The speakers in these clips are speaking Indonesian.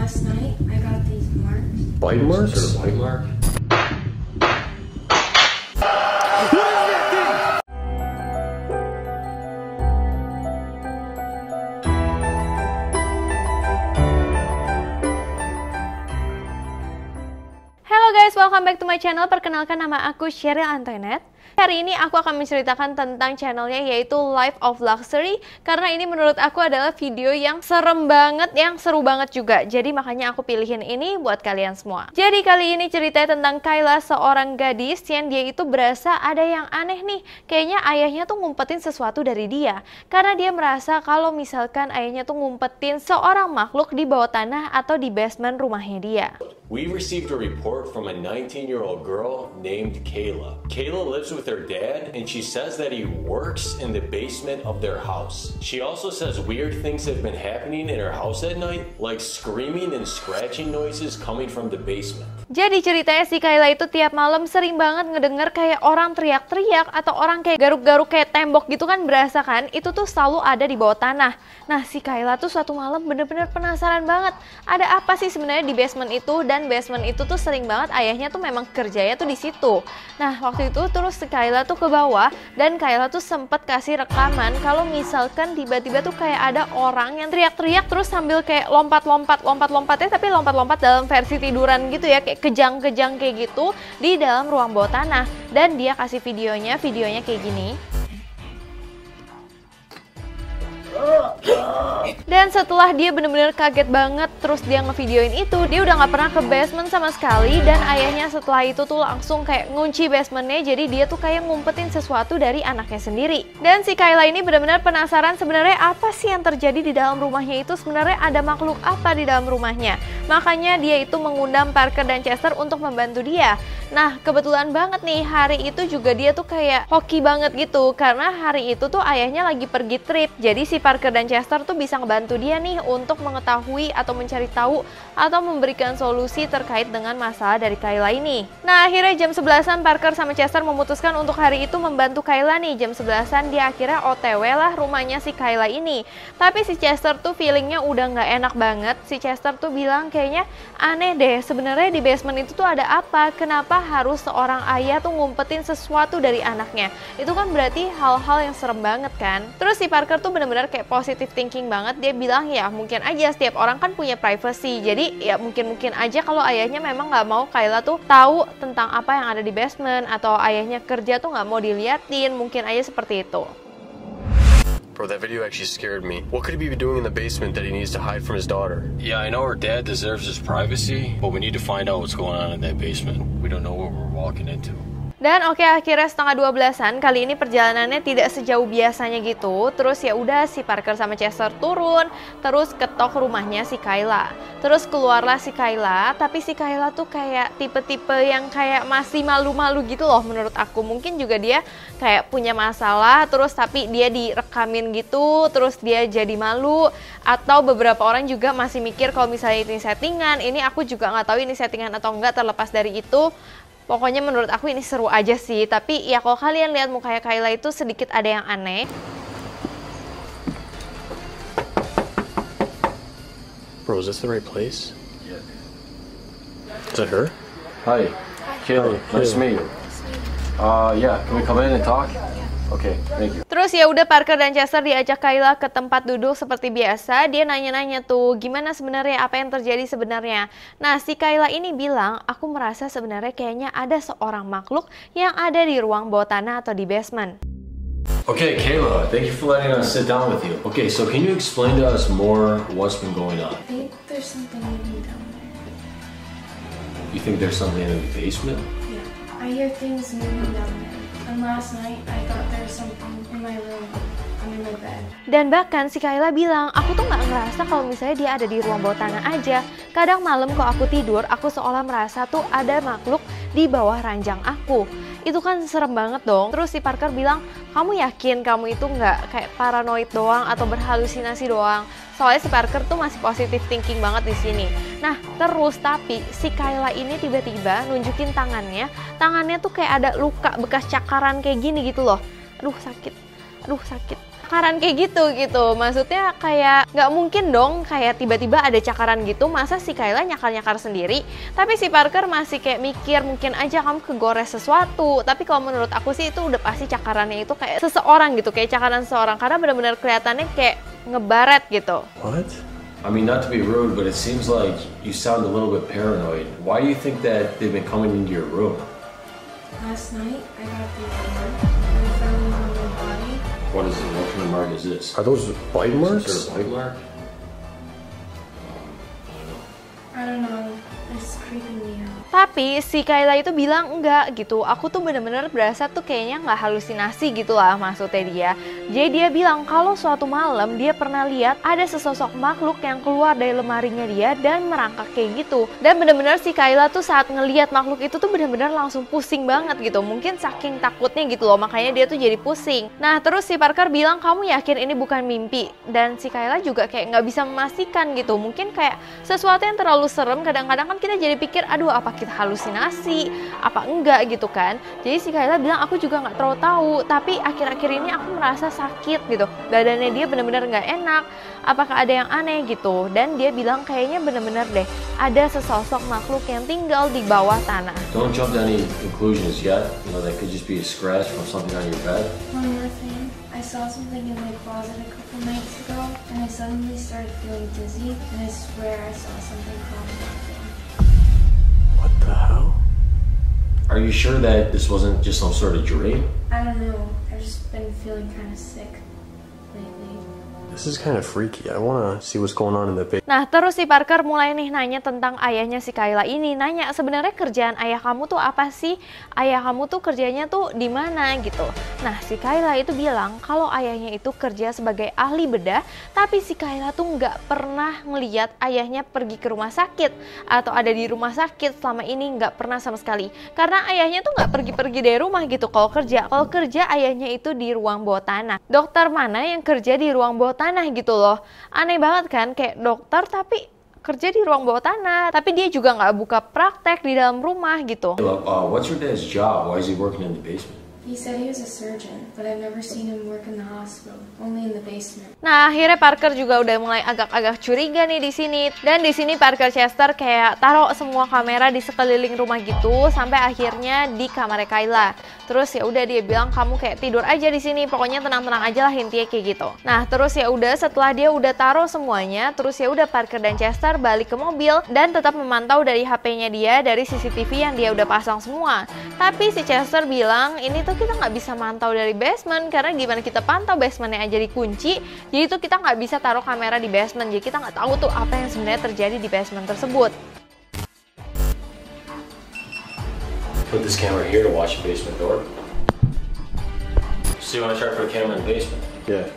Last night I got these marks. Bite marks? Or bite mark? Halo guys, welcome back to my channel. Perkenalkan, nama aku Cheryl Antoinette. Hari ini aku akan menceritakan tentang channelnya, yaitu Life of Luxury. Karena ini menurut aku adalah video yang serem banget, yang seru banget juga. Jadi makanya aku pilihin ini buat kalian semua. Jadi kali ini ceritanya tentang Kayla, seorang gadis yang dia itu berasa ada yang aneh nih. Kayaknya ayahnya tuh ngumpetin sesuatu dari dia. Karena dia merasa kalau misalkan ayahnya tuh ngumpetin seorang makhluk di bawah tanah atau di basement rumahnya dia. We received a report from a 19-year-old girl named Kayla. Kayla lives with her dad, and she says that he works in the basement of their house. She also says weird things have been happening in her house at night, like screaming and scratching noises coming from the basement. Jadi ceritanya si Kayla itu tiap malam sering banget ngedenger kayak orang teriak-teriak atau orang kayak garuk-garuk kayak tembok gitu kan, berasa kan? Itu tuh selalu ada di bawah tanah. Nah, si Kayla tuh suatu malam bener-bener penasaran banget. Ada apa sih sebenarnya di basement itu? Dan basement itu tuh sering banget ayahnya tuh memang kerjanya tuh di situ. Nah, waktu itu terus si Kayla tuh ke bawah dan Kayla tuh sempet kasih rekaman kalau misalkan tiba-tiba tuh kayak ada orang yang teriak-teriak terus sambil kayak lompat-lompatnya, tapi lompat-lompat dalam versi tiduran gitu ya, kayak kejang-kejang kayak gitu di dalam ruang bawah tanah. Dan dia kasih videonya kayak gini. Dan setelah dia bener-bener kaget banget, terus dia ngevideoin itu, dia udah gak pernah ke basement sama sekali. Dan ayahnya setelah itu tuh langsung kayak ngunci basementnya, jadi dia tuh kayak ngumpetin sesuatu dari anaknya sendiri. Dan si Kayla ini benar-benar penasaran sebenarnya apa sih yang terjadi di dalam rumahnya itu, sebenarnya ada makhluk apa di dalam rumahnya. Makanya dia itu mengundang Parker dan Chester untuk membantu dia. Nah, kebetulan banget nih hari itu juga dia tuh kayak hoki banget gitu, karena hari itu tuh ayahnya lagi pergi trip. Jadi si Parker dan Chester tuh bisa ngebantu dia nih untuk mengetahui atau mencari tahu atau memberikan solusi terkait dengan masalah dari Kayla ini. Nah, akhirnya jam 11-an Parker sama Chester memutuskan untuk hari itu membantu Kayla nih. Jam 11-an dia akhirnya OTW lah rumahnya si Kayla ini. Tapi si Chester tuh feelingnya udah nggak enak banget. Si Chester tuh bilang kayaknya aneh deh, sebenarnya di basement itu tuh ada apa? Kenapa harus seorang ayah tuh ngumpetin sesuatu dari anaknya? Itu kan berarti hal-hal yang serem banget kan? Terus si Parker tuh bener-bener kayak positive thinking banget. Dia bilang ya mungkin aja, setiap orang kan punya privacy. Jadi ya mungkin aja kalau ayahnya memang nggak mau Kayla tuh tahu tentang apa yang ada di basement, atau ayahnya kerja tuh nggak mau diliatin, mungkin aja seperti itu. Bro, that video actually scared me. What could he be doing in the basement that he needs to hide from his daughter? Yeah, I know her dad deserves his privacy, but we need to find out what's going on in that basement. We don't know what we're walking into. Dan oke, akhirnya setengah 12-an, kali ini perjalanannya tidak sejauh biasanya gitu. Terus ya udah si Parker sama Chester turun, terus ketok rumahnya si Kayla. Terus keluarlah si Kayla, tapi si Kayla tuh kayak tipe-tipe yang kayak masih malu-malu gitu loh menurut aku. Mungkin juga dia kayak punya masalah, terus tapi dia direkamin gitu, terus dia jadi malu. Atau beberapa orang juga masih mikir kalau misalnya ini settingan. Ini aku juga nggak tahu ini settingan atau enggak, terlepas dari itu. Pokoknya menurut aku ini seru aja sih, tapi ya kalau kalian lihat mukanya Kayla itu sedikit ada yang aneh. Bro, is this the right place? Yeah. Is that her? Hi, Kayla. Nice to meet you. Yeah, can we come in and talk? Okay, thank you. Terus ya udah Parker dan Chester diajak Kayla ke tempat duduk seperti biasa. Dia nanya-nanya tuh gimana sebenarnya, apa yang terjadi sebenarnya. Nah, si Kayla ini bilang, aku merasa sebenarnya kayaknya ada seorang makhluk yang ada di ruang bawah tanah atau di basement. Okay, Kayla, thank you for letting us sit down with you. Okay, so can you explain to us more what's been going on? I think there's something moving down there. You think there's something in the basement? Yeah, I hear things moving down there. And last night I thought there was something in my room, under my bed. Dan bahkan si Kayla bilang, aku tuh nggak ngerasa kalau misalnya dia ada di ruang bawah tanah aja. Kadang malam kalau aku tidur, aku seolah merasa tuh ada makhluk di bawah ranjang aku. Itu kan serem banget dong. Terus si Parker bilang, kamu yakin kamu itu nggak kayak paranoid doang atau berhalusinasi doang? Soalnya si Parker tuh masih positive thinking banget di sini. Nah, terus tapi si Kayla ini tiba-tiba nunjukin tangannya tuh kayak ada luka bekas cakaran kayak gini gitu loh. Aduh sakit. cakaran kayak gitu. Maksudnya kayak nggak mungkin dong kayak tiba-tiba ada cakaran gitu, masa si Kayla nyakar-nyakar sendiri. Tapi si Parker masih kayak mikir mungkin aja kamu kegores sesuatu. Tapi kalau menurut aku sih itu udah pasti cakarannya itu kayak seseorang gitu, kayak cakaran seseorang, karena benar-benar kelihatannya kayak ngebaret gitu. What? I mean, not to be rude, but it seems like you sound a little bit paranoid. Why do you think that they've been coming into your room? Last night, I got the report and I found it on my body. What is it? What kind of mark is this? Are those bite marks? Is there a bite mark? I don't know. It's creeping me out. Tapi si Kayla itu bilang enggak gitu, aku tuh bener-bener berasa tuh kayaknya nggak halusinasi gitu lah maksudnya dia. Jadi dia bilang kalau suatu malam dia pernah lihat ada sesosok makhluk yang keluar dari lemarinya dia dan merangkak kayak gitu. Dan bener-bener si Kayla tuh saat ngelihat makhluk itu tuh bener-bener langsung pusing banget gitu. Mungkin saking takutnya gitu loh, makanya dia tuh jadi pusing. Nah terus si Parker bilang kamu yakin ini bukan mimpi? Dan si Kayla juga kayak nggak bisa memastikan gitu. Mungkin kayak sesuatu yang terlalu serem, kadang-kadang kan kita jadi pikir aduh apa kita halusinasi, apa enggak gitu kan. Jadi si Kayla bilang aku juga nggak terlalu tahu, tapi akhir-akhir ini aku merasa sakit gitu, badannya dia bener-bener nggak enak, apakah ada yang aneh gitu. Dan dia bilang kayaknya bener-bener deh ada sesosok makhluk yang tinggal di bawah tanah. Don't jump to any conclusions yet. You know, that could just be a scratch from something on your bed. One more thing. I saw something in my closet a couple nights ago and I suddenly started feeling dizzy and I swear I saw something crawling back there. What the hell? Are you sure that this wasn't just some sort of dream? I don't know. I've just been feeling kind of sick lately. This is kind of freaky. I want to see what's going on in the basement. Nah terus si Parker mulai nih nanya tentang ayahnya si Kayla ini, nanya sebenarnya kerjaan ayah kamu tuh apa sih? Ayah kamu tuh kerjanya tuh di mana gitu. Nah si Kayla itu bilang kalau ayahnya itu kerja sebagai ahli bedah, tapi si Kayla tuh nggak pernah ngeliat ayahnya pergi ke rumah sakit atau ada di rumah sakit selama ini, nggak pernah sama sekali. Karena ayahnya tuh nggak pergi-pergi dari rumah gitu kalau kerja ayahnya itu di ruang bawah tanah. Dokter mana yang kerja di ruang bawah tanah gitu loh. Aneh banget kan, kayak dokter tapi kerja di ruang bawah tanah, tapi dia juga nggak buka praktek di dalam rumah gitu. What's your dad's job? Why is he working in the basement? He said he was a surgeon, but I've never seen him work in the hospital, only in the basement. Nah, akhirnya Parker juga udah mulai agak-agak curiga nih di sini. Dan di sini Parker Chester kayak taruh semua kamera di sekeliling rumah gitu sampai akhirnya di kamar Kayla. Terus ya udah dia bilang kamu kayak tidur aja di sini, pokoknya tenang-tenang aja lah intinya kayak gitu. Nah, terus ya udah setelah dia udah taruh semuanya, terus ya udah Parker dan Chester balik ke mobil dan tetap memantau dari HP-nya dia dari CCTV yang dia udah pasang semua. Tapi si Chester bilang ini tuh kita nggak bisa mantau dari basement karena gimana kita pantau basementnya aja dikunci, jadi tuh kita nggak bisa taruh kamera di basement, jadi kita nggak tahu tuh apa yang sebenarnya terjadi di basement tersebut. Put this camera here to watch the basement door. So you want to try to put a camera in the basement? Yeah.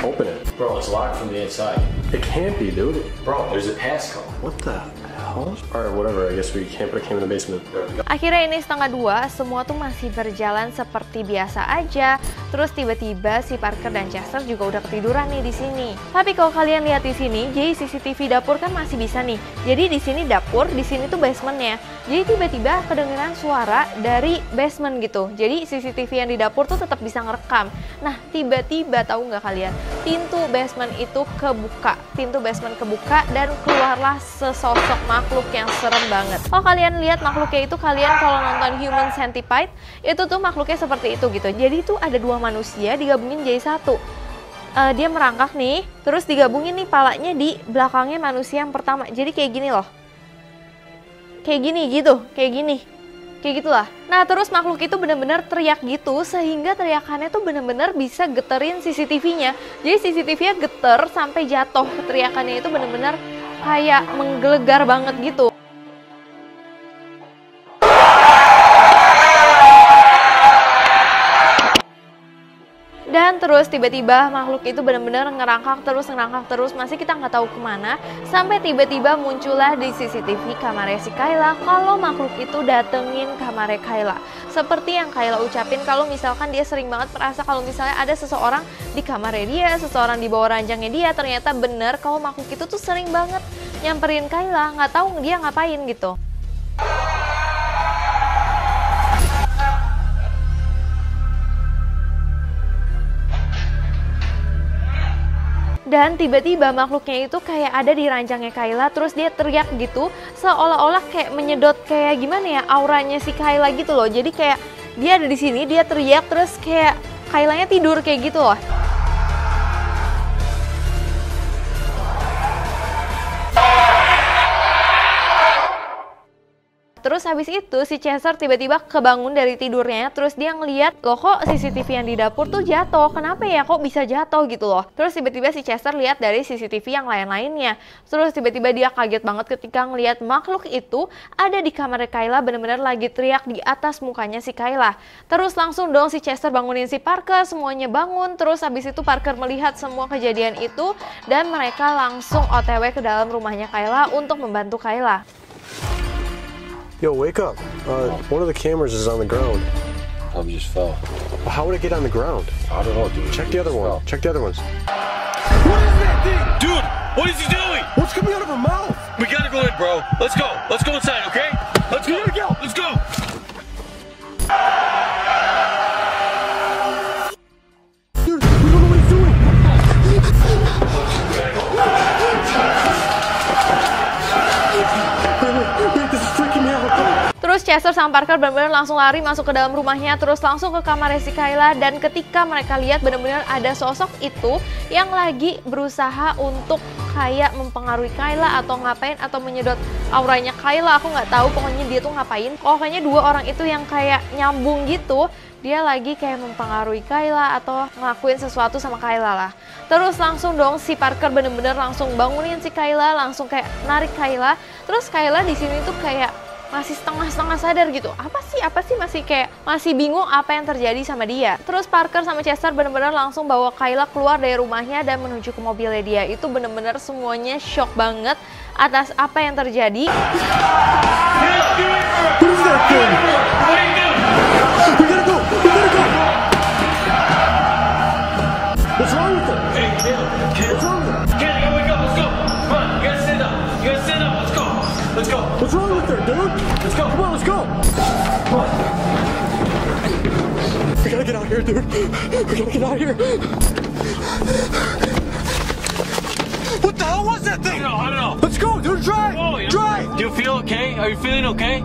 Open it. Bro, it's locked from the inside. It can't be, dude. Bro, there's a passcode. What the hell? Alright, whatever. I guess we can't put a camera in the basement. Akhirnya ini 1:30, semua tuh masih berjalan seperti biasa aja. Terus tiba-tiba si Parker dan Chester juga udah ketiduran nih di sini. Tapi kalau kalian lihat di sini, jadi CCTV dapur kan masih bisa nih. Jadi di sini dapur, di sini tuh basementnya. Jadi tiba-tiba kedengeran suara dari basement gitu. Jadi CCTV yang di dapur tuh tetap bisa ngerekam. Nah, tiba-tiba tahu nggak kalian? Pintu basement itu kebuka. Pintu basement kebuka dan keluarlah sesosok makhluk yang serem banget. Kalau kalian lihat makhluknya itu, kalian kalau nonton Human Centipede, itu tuh makhluknya seperti itu gitu. Jadi itu ada dua manusia digabungin jadi satu. Dia merangkak nih, terus digabungin nih palanya di belakangnya manusia yang pertama. Jadi kayak gini loh. Kayak gini gitu, kayak gini. Kayak gitulah. Nah terus makhluk itu benar-benar teriak gitu sehingga teriakannya tuh benar-benar bisa geterin CCTV-nya. Jadi CCTV-nya geter sampai jatuh. Teriakannya itu benar-benar kayak menggelegar banget gitu. Dan terus tiba-tiba makhluk itu benar-benar ngerangkak terus, masih kita nggak tahu kemana. Sampai tiba-tiba muncullah di CCTV kamarnya si Kayla kalau makhluk itu datengin kamarnya Kayla. Seperti yang Kayla ucapin kalau misalkan dia sering banget merasa kalau misalnya ada seseorang di kamarnya dia, seseorang di bawah ranjangnya dia. Ternyata bener kalau makhluk itu tuh sering banget nyamperin Kayla, nggak tahu dia ngapain gitu. Dan tiba-tiba makhluknya itu kayak ada di ranjangnya Kayla, terus dia teriak gitu, seolah-olah kayak menyedot kayak gimana ya, auranya si Kayla gitu loh. Jadi kayak dia ada di sini, dia teriak, terus kayak Kaylanya tidur kayak gitu loh. Terus habis itu si Chester tiba-tiba kebangun dari tidurnya, terus dia ngeliat, loh kok CCTV yang di dapur tuh jatuh, kenapa ya kok bisa jatuh gitu loh. Terus tiba-tiba si Chester lihat dari CCTV yang lain-lainnya. Terus tiba-tiba dia kaget banget ketika ngeliat makhluk itu ada di kamar Kayla, bener-bener lagi teriak di atas mukanya si Kayla. Terus langsung dong si Chester bangunin si Parker, semuanya bangun. Terus habis itu Parker melihat semua kejadian itu dan mereka langsung OTW ke dalam rumahnya Kayla untuk membantu Kayla. Yo, wake up. One of the cameras is on the ground. Probably just fell. How would it get on the ground? I don't know, dude. Check the other one. Check the other ones. What is that thing? Dude, what is he doing? What's coming out of her mouth? We gotta go in, bro. Let's go. Let's go inside, okay? Let's go. Let's go. Dude, we don't know what he's doing. Wait, this is freaking me out. Terus Chester sama Parker benar-benar langsung lari masuk ke dalam rumahnya, terus langsung ke kamar si Kayla, dan ketika mereka lihat benar-benar ada sosok itu yang lagi berusaha untuk kayak mempengaruhi Kayla atau ngapain atau menyedot auranya Kayla, aku nggak tahu pokoknya dia tuh ngapain. Pokoknya dua orang itu yang kayak nyambung gitu, dia lagi kayak mempengaruhi Kayla atau ngelakuin sesuatu sama Kayla lah. Terus langsung dong si Parker bener-bener langsung bangunin si Kayla, langsung kayak narik Kayla. Terus Kayla di sini tuh kayak masih setengah-setengah sadar gitu. Apa sih masih bingung apa yang terjadi sama dia. Terus Parker sama Chester bener-bener langsung bawa Kayla keluar dari rumahnya dan menuju ke mobilnya dia. Itu bener-bener semuanya shock banget atas apa yang terjadi. What's wrong with her? Hey, Caleb. What's wrong with her? Caleb, you gotta wake up. Let's go. Come on, you gotta stand up. You gotta stand up. Let's go. Let's go. What's wrong with her, dude? Let's go. Come on, let's go. Come on. We gotta get out of here, dude. We gotta get out of here. What the hell was that thing? I don't know. Let's go, dude. Drive. Oh, yeah. Drive. Do you feel okay? Are you feeling okay?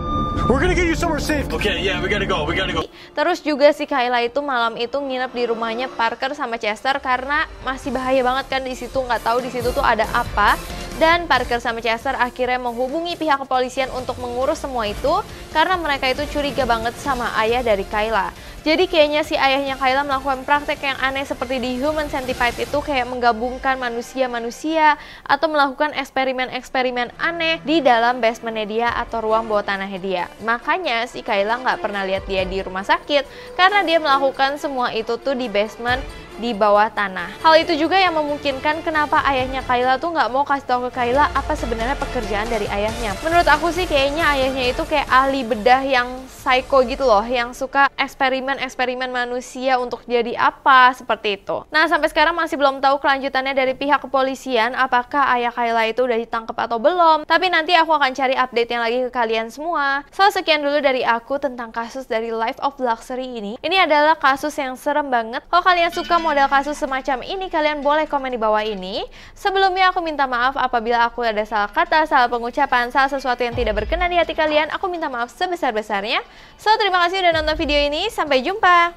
We're gonna get you somewhere safe. Okay, yeah, we gotta go. We gotta go. Terus juga si Kayla itu malam itu nginep di rumahnya Parker sama Chester karena masih bahaya banget kan di situ, nggak tahu di situ tuh ada apa. Dan Parker sama Chester akhirnya menghubungi pihak kepolisian untuk mengurus semua itu karena mereka itu curiga banget sama ayah dari Kayla. Jadi kayaknya si ayahnya Kayla melakukan praktek yang aneh seperti di Human Centipede itu, kayak menggabungkan manusia-manusia atau melakukan eksperimen-eksperimen aneh di dalam basementnya dia atau ruang bawah tanahnya dia. Makanya si Kayla nggak pernah lihat dia di rumah sakit karena dia melakukan semua itu tuh di basement di bawah tanah. Hal itu juga yang memungkinkan kenapa ayahnya Kayla tuh nggak mau kasih tahu ke Kayla apa sebenarnya pekerjaan dari ayahnya. Menurut aku sih kayaknya ayahnya itu kayak ahli bedah yang psycho gitu loh, yang suka eksperimen manusia untuk jadi apa, seperti itu. Nah, sampai sekarang masih belum tahu kelanjutannya dari pihak kepolisian, apakah ayah Kayla itu udah ditangkap atau belum. Tapi nanti aku akan cari update-nya lagi ke kalian semua. So, sekian dulu dari aku tentang kasus dari Life of Luxury ini. Ini adalah kasus yang serem banget. Kalau kalian suka model kasus semacam ini, kalian boleh komen di bawah ini. Sebelumnya aku minta maaf apabila aku ada salah kata, salah pengucapan, salah sesuatu yang tidak berkenan di hati kalian. Aku minta maaf sebesar-besarnya. So, terima kasih udah nonton video ini. Sampai jumpa.